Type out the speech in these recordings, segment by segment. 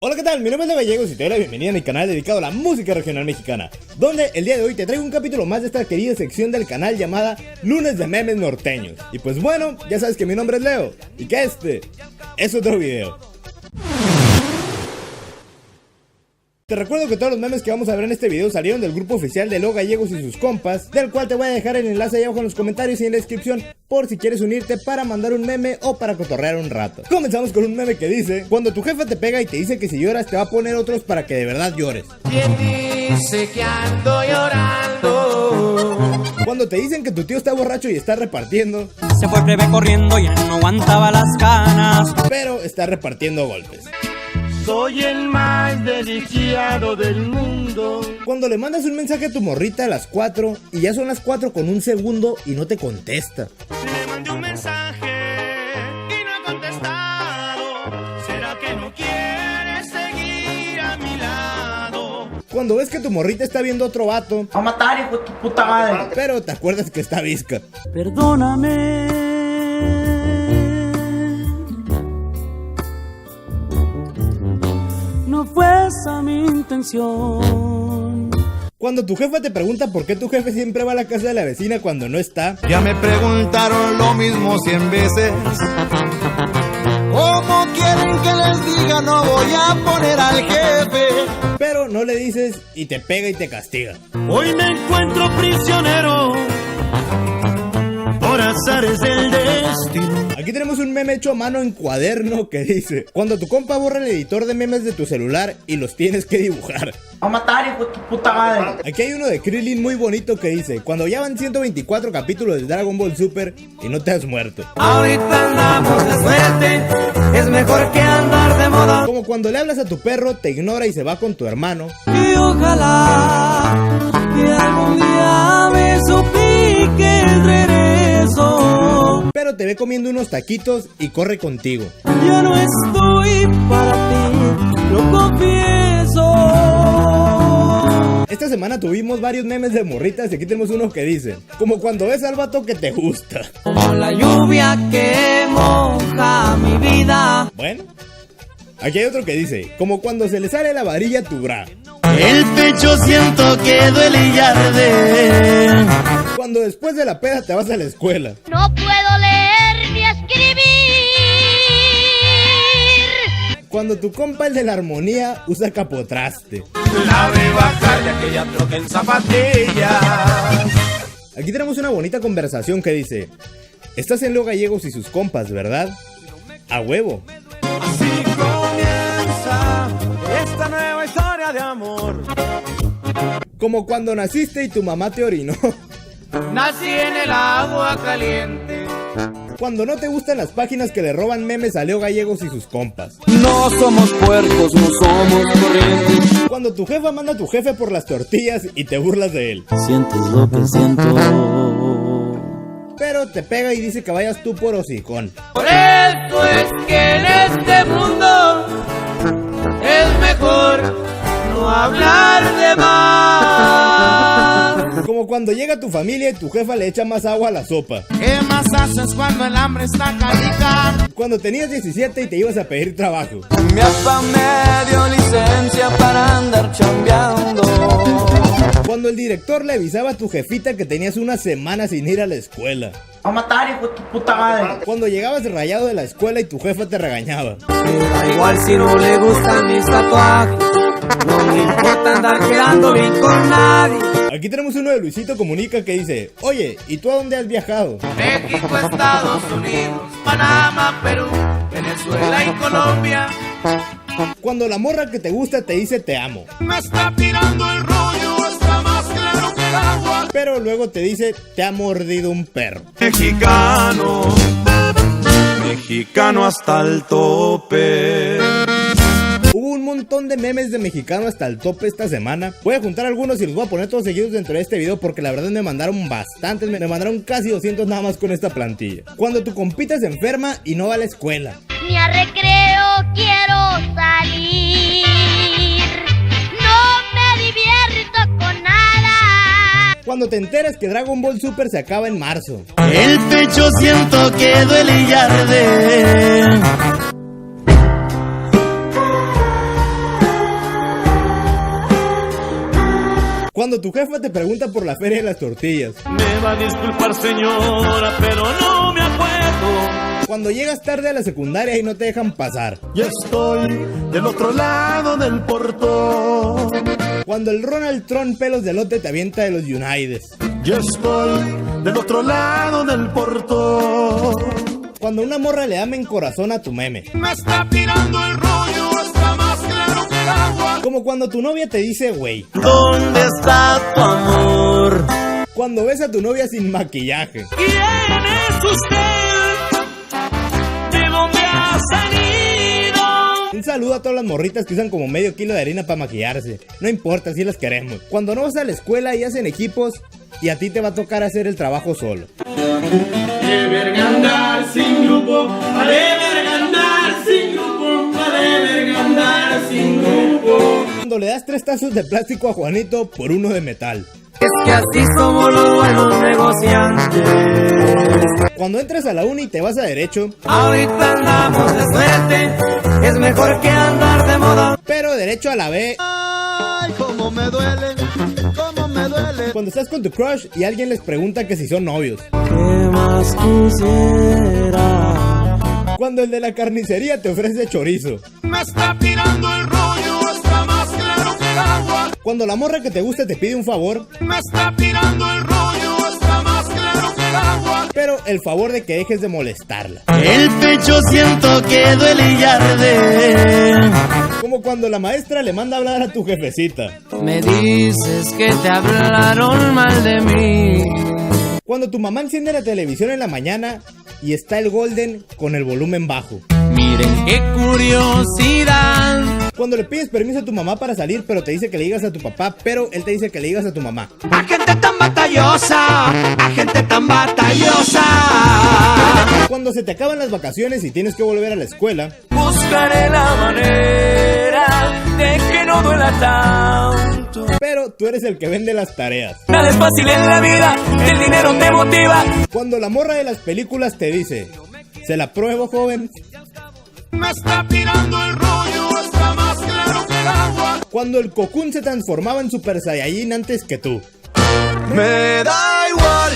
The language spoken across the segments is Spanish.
Hola, ¿qué tal? Mi nombre es Leo Gallegos y te doy la bienvenida a mi canal dedicado a la música regional mexicana, donde el día de hoy te traigo un capítulo más de esta querida sección del canal llamada Lunes de Memes Norteños. Y pues bueno, ya sabes que mi nombre es Leo y que este es otro video. Te recuerdo que todos los memes que vamos a ver en este video salieron del grupo oficial de Leo Gallegos y sus compas, del cual te voy a dejar el enlace ahí abajo en los comentarios y en la descripción por si quieres unirte para mandar un meme o para cotorrear un rato. Comenzamos con un meme que dice: cuando tu jefa te pega y te dice que si lloras te va a poner otros para que de verdad llores. ¿Quién dice que ando llorando? Cuando te dicen que tu tío está borracho y está repartiendo, se fue breve corriendo, ya no aguantaba las ganas, pero está repartiendo golpes. Soy el más desdichado del mundo. Cuando le mandas un mensaje a tu morrita a las 4 y ya son las 4 con un segundo y no te contesta. Le mandé un mensaje y no ha contestado. ¿Será que no quiere seguir a mi lado? Cuando ves que tu morrita está viendo otro vato, a matar, hijo de tu puta madre, pero te acuerdas que está visca. perdóname. No fue esa mi intención. Cuando tu jefa te pregunta por qué tu jefe siempre va a la casa de la vecina cuando no está. Ya me preguntaron lo mismo 100 veces. ¿Cómo quieren que les diga? No voy a poner al jefe. Pero no le dices y te pega y te castiga. Hoy me encuentro prisionero por azares del destino. Aquí tenemos un meme hecho a mano en cuaderno que dice: cuando tu compa borra el editor de memes de tu celular y los tienes que dibujar. a matar, hijo de tu puta madre. Aquí hay uno de Krillin muy bonito que dice: cuando ya van 124 capítulos de Dragon Ball Super y no te has muerto. Ahorita andamos de suerte, es mejor que andar de moda. Como cuando le hablas a tu perro, te ignora y se va con tu hermano. Y ojalá que algún día me suplique el regreso. Pero te ve comiendo unos taquitos y corre contigo. Ya no estoy para ti, lo confieso. Esta semana tuvimos varios memes de morritas y aquí tenemos uno que dice: como cuando ves al vato que te gusta. Como la lluvia que moja mi vida. Bueno, aquí hay otro que dice: como cuando se le sale la varilla a tu bra. El pecho siento que duele y arde. Cuando después de la peda te vas a la escuela. No puedo leer ni escribir. Cuando tu compa el de la armonía usa capotraste. La de bajar de aquella troca en zapatillas. Aquí tenemos una bonita conversación que dice: estás en Leo Gallegos y sus compas, ¿verdad? A huevo. Así comienza esta nueva historia de amor. Como cuando naciste y tu mamá te orinó. Nací en el agua caliente. Cuando no te gustan las páginas que le roban memes a Leo Gallegos y sus compas. No somos puercos, no somos corrientes. Cuando tu jefa manda a tu jefe por las tortillas y te burlas de él. Sientes lo que siento. Pero te pega y dice que vayas tú por hocicón. Por eso es que en este mundo es mejor no hablar de más. Como cuando llega tu familia y tu jefa le echa más agua a la sopa. ¿Qué más haces cuando el hambre está caliente? Cuando tenías 17 y te ibas a pedir trabajo. Mi papá me dio licencia para andar chambeando. Cuando el director le avisaba a tu jefita que tenías una semana sin ir a la escuela. a matar, hijo de tu puta madre. Cuando llegabas rayado de la escuela y tu jefa te regañaba. Me da igual si no le gustan mis tatuajes. No me importa andar quedando bien con nadie. Aquí tenemos uno de Luisito Comunica que dice: oye, ¿y tú a dónde has viajado? México, Estados Unidos, Panamá, Perú, Venezuela y Colombia. Cuando la morra que te gusta te dice te amo, Me está tirando el rollo, está más claro que el agua. pero luego te dice te ha mordido un perro. Mexicano, mexicano hasta el tope. Hubo un montón de memes de mexicano hasta el tope esta semana. Voy a juntar algunos y los voy a poner todos seguidos dentro de este video porque la verdad me mandaron bastantes, me mandaron casi 200 nada más con esta plantilla. Cuando tu compita se enferma y no va a la escuela. Ni a recreo quiero salir. No me divierto con nada. Cuando te enteras que Dragon Ball Super se acaba en marzo. El pecho siento que duele y arde. Cuando tu jefa te pregunta por la feria de las tortillas. Me va a disculpar, señora, pero no me acuerdo. Cuando llegas tarde a la secundaria y no te dejan pasar. Ya estoy del otro lado del portón. Cuando el Ronald Trump pelos de lote te avienta de los Unides. Ya estoy del otro lado del portón. Cuando una morra le ama en corazón a tu meme. Me está tirando el rollo, está más claro que el agua. Como cuando tu novia te dice güey. ¿Dónde está tu amor? Cuando ves a tu novia sin maquillaje. ¿Quién es usted? ¿De dónde ha salido? Un saludo a todas las morritas que usan como medio kilo de harina para maquillarse. No importa, si las queremos. Cuando no vas a la escuela y hacen equipos y a ti te va a tocar hacer el trabajo solo. De verga andar sin grupo, de verga andar sin grupo, de verga andar sin grupo. Cuando le das 3 tazos de plástico a Juanito por uno de metal. Es que así somos los buenos negociantes. Cuando entras a la uni y te vas a derecho. Ahorita andamos de suerte, es mejor que andar de moda. Pero derecho a la B. Ay, cómo me duele, cómo me duele. Cuando estás con tu crush y alguien les pregunta que si son novios. ¿Qué más quisiera? Cuando el de la carnicería te ofrece chorizo. Me está tirando el rollo, está más claro que el agua. Cuando la morra que te gusta te pide un favor. Me está tirando el rollo, está más claro que el agua. Pero el favor de que dejes de molestarla. El pecho siento que duele y arde. Como cuando la maestra le manda a hablar a tu jefecita. Me dices que te hablaron mal de mí. Cuando tu mamá enciende la televisión en la mañana y está el Golden con el volumen bajo. Miren qué curiosidad. Cuando le pides permiso a tu mamá para salir, pero te dice que le digas a tu papá, pero él te dice que le digas a tu mamá. A gente tan batallosa, a gente tan batallosa. Cuando se te acaban las vacaciones y tienes que volver a la escuela. Buscaré la manera de que no duela tanto. Pero tú eres el que vende las tareas. Nada es fácil en la vida, el dinero te motiva. Cuando la morra de las películas te dice, se la pruebo, joven. Me está tirando el rollo, está más claro que el agua. Cuando el Cocoon se transformaba en Super Saiyajin antes que tú. Me da igual.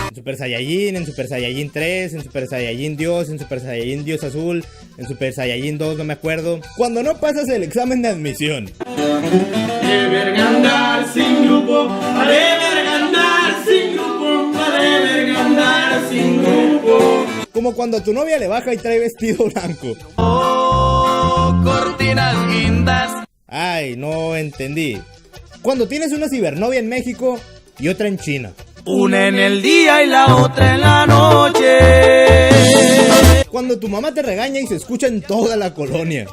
En Super Saiyajin, en Super Saiyajin 3, en Super Saiyajin Dios, en Super Saiyajin Dios Azul, en Super Saiyajin 2, no me acuerdo. Cuando no pasas el examen de admisión. De verga andar sin grupo, de verga andar sin grupo, de verga andar sin grupo. Como cuando a tu novia le baja y trae vestido blanco. Oh, cortinas guindas. Ay, no entendí. Cuando tienes una cibernovia en México y otra en China. Una en el día y la otra en la noche. Cuando tu mamá te regaña y se escucha en toda la colonia.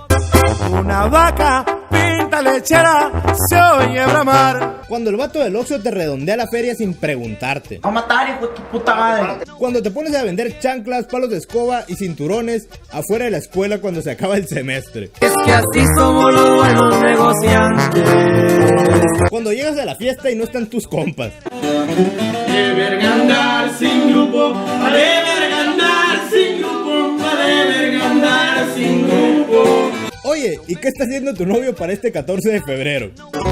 Una vaca pinta lechera se oye bramar. Cuando el vato del Oxxo te redondea la feria sin preguntarte. A matar, hijo de tu puta madre. Cuando te pones a vender chanclas, palos de escoba y cinturones afuera de la escuela cuando se acaba el semestre. Es que así somos los buenos negociantes. Cuando llegas a la fiesta y no están tus compas. De verga andar sin grupo, de verga andar sin grupo, de verga andar sin grupo. Oye, ¿y qué está haciendo tu novio para este 14 de febrero?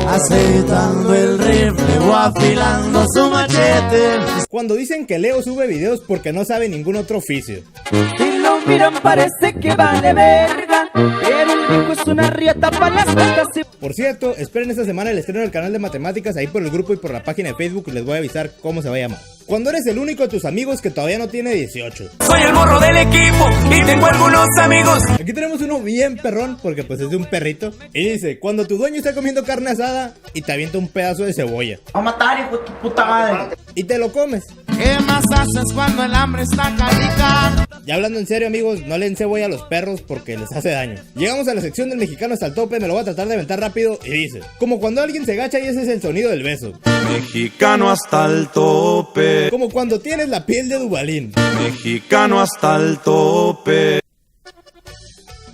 Aceitando el rifle o afilando su machete. Cuando dicen que Leo sube videos porque no sabe ningún otro oficio. Si lo miran parece que vale verga, pero el viejo es una riata para las patas. Por cierto, esperen esta semana el estreno del canal de matemáticas ahí por el grupo y por la página de Facebook y les voy a avisar cómo se va a llamar. Cuando eres el único de tus amigos que todavía no tiene 18. Soy el morro del equipo y tengo algunos amigos. Aquí tenemos uno bien perrón porque pues es de un perrito. Y dice, cuando tu dueño está comiendo carne asada y te avienta un pedazo de cebolla. A matar, hijo de tu puta madre. Y te lo comes. ¿Qué más haces cuando el hambre está calica? Ya hablando en serio, amigos, no le den cebolla a los perros porque les hace daño. Llegamos a la sección del mexicano hasta el tope, me lo voy a tratar de aventar rápido y dice, como cuando alguien se agacha y ese es el sonido del beso. Mexicano hasta el tope, Como cuando tienes la piel de Dubalín. mexicano hasta el tope.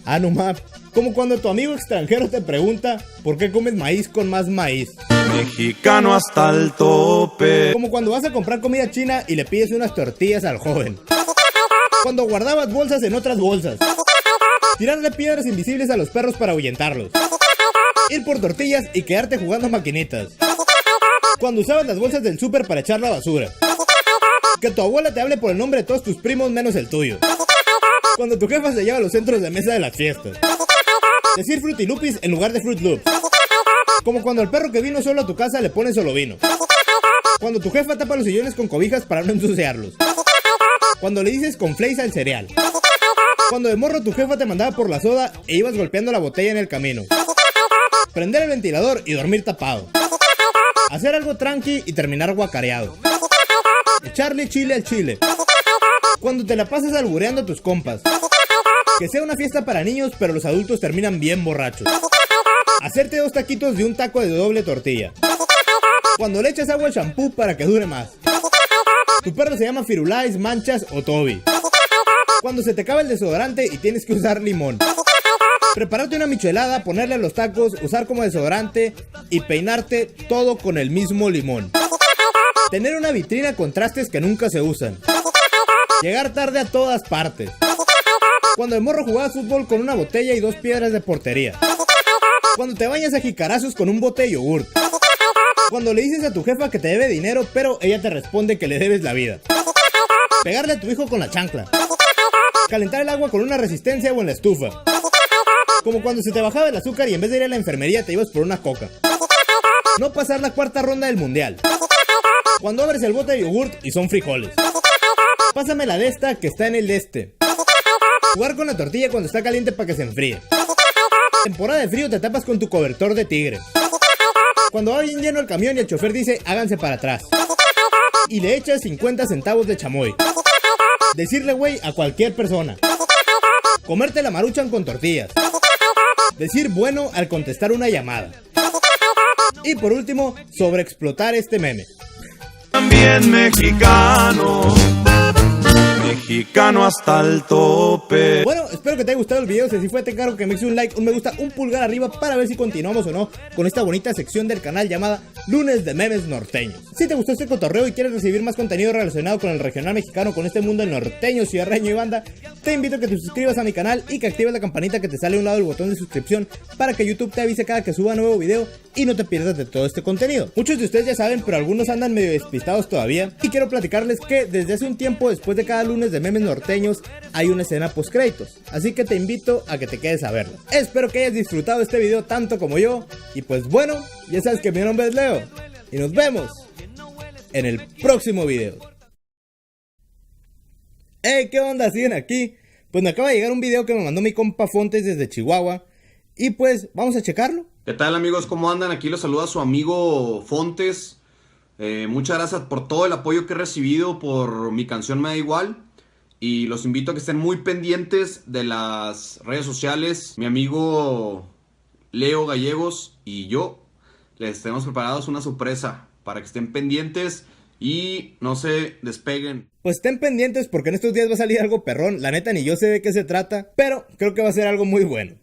Ah, no más. Como cuando tu amigo extranjero te pregunta por qué comes maíz con más maíz. Mexicano hasta el tope. Como cuando vas a comprar comida china y le pides unas tortillas al joven. Cuando guardabas bolsas en otras bolsas. Tirarle piedras invisibles a los perros para ahuyentarlos. Ir por tortillas y quedarte jugando maquinitas. Cuando usabas las bolsas del súper para echar la basura. Que tu abuela te hable por el nombre de todos tus primos menos el tuyo. Cuando tu jefa se lleva a los centros de mesa de las fiestas. Decir Fruity Loopies en lugar de Fruit Loops. Como cuando al perro que vino solo a tu casa le pones solo vino. Cuando tu jefa tapa los sillones con cobijas para no ensuciarlos. Cuando le dices conflays al cereal. Cuando de morro tu jefa te mandaba por la soda e ibas golpeando la botella en el camino. Prender el ventilador y dormir tapado. Hacer algo tranqui y terminar guacareado. Echarle chile al chile. Cuando te la pasas albureando a tus compas. Que sea una fiesta para niños pero los adultos terminan bien borrachos. Hacerte 2 taquitos de un taco de doble tortilla. Cuando le echas agua al shampoo para que dure más. Tu perro se llama Firulais, Manchas o Toby. Cuando se te acaba el desodorante y tienes que usar limón. Prepararte una michelada, ponerle a los tacos, usar como desodorante y peinarte todo con el mismo limón. Tener una vitrina con trastes que nunca se usan. Llegar tarde a todas partes. Cuando de morro jugabas fútbol con una botella y 2 piedras de portería. Cuando te bañas a jicarazos con un bote de yogurt. Cuando le dices a tu jefa que te debe dinero, pero ella te responde que le debes la vida. Pegarle a tu hijo con la chancla. Calentar el agua con una resistencia o en la estufa. Como cuando se te bajaba el azúcar y en vez de ir a la enfermería te ibas por una coca. No pasar la 4ª ronda del mundial. Cuando abres el bote de yogurt y son frijoles. Pásame la de esta que está en el de este. Jugar con la tortilla cuando está caliente para que se enfríe. Temporada de frío te tapas con tu cobertor de tigre. Cuando va bien lleno el camión y el chofer dice háganse para atrás. Y le echas 50 centavos de chamoy. Decirle güey a cualquier persona. Comerte la maruchan con tortillas. Decir bueno al contestar una llamada. Y por último, sobreexplotar este meme. También mexicano. Mexicano hasta el tope. Bueno, espero que te haya gustado el video. Si así fue, te encargo que me eches un like, un me gusta, un pulgar arriba para ver si continuamos o no con esta bonita sección del canal llamada Lunes de Memes Norteños. Si te gustó este cotorreo y quieres recibir más contenido relacionado con el regional mexicano, con este mundo del norteño, cigarreño y banda, te invito a que te suscribas a mi canal y que actives la campanita que te sale a un lado del botón de suscripción para que YouTube te avise cada que suba nuevo video y no te pierdas de todo este contenido. Muchos de ustedes ya saben, pero algunos andan medio despistados todavía, y quiero platicarles que desde hace un tiempo, después de cada lunes de memes norteños, hay una escena post créditos, así que te invito a que te quedes a verla. Espero que hayas disfrutado este video tanto como yo, y pues bueno, ya sabes que mi nombre es Leo, y nos vemos en el próximo video. Hey, ¿qué onda? ¿Siguen aquí? Pues me acaba de llegar un video que me mandó mi compa Fontes desde Chihuahua, y pues vamos a checarlo. ¿Qué tal, amigos? ¿Cómo andan? Aquí los saluda su amigo Fontes. Muchas gracias por todo el apoyo que he recibido por mi canción Me Da Igual. Y los invito a que estén muy pendientes de las redes sociales. Mi amigo Leo Gallegos y yo les tenemos preparados una sorpresa para que estén pendientes y no se despeguen. Pues estén pendientes porque en estos días va a salir algo perrón. La neta ni yo sé de qué se trata, pero creo que va a ser algo muy bueno.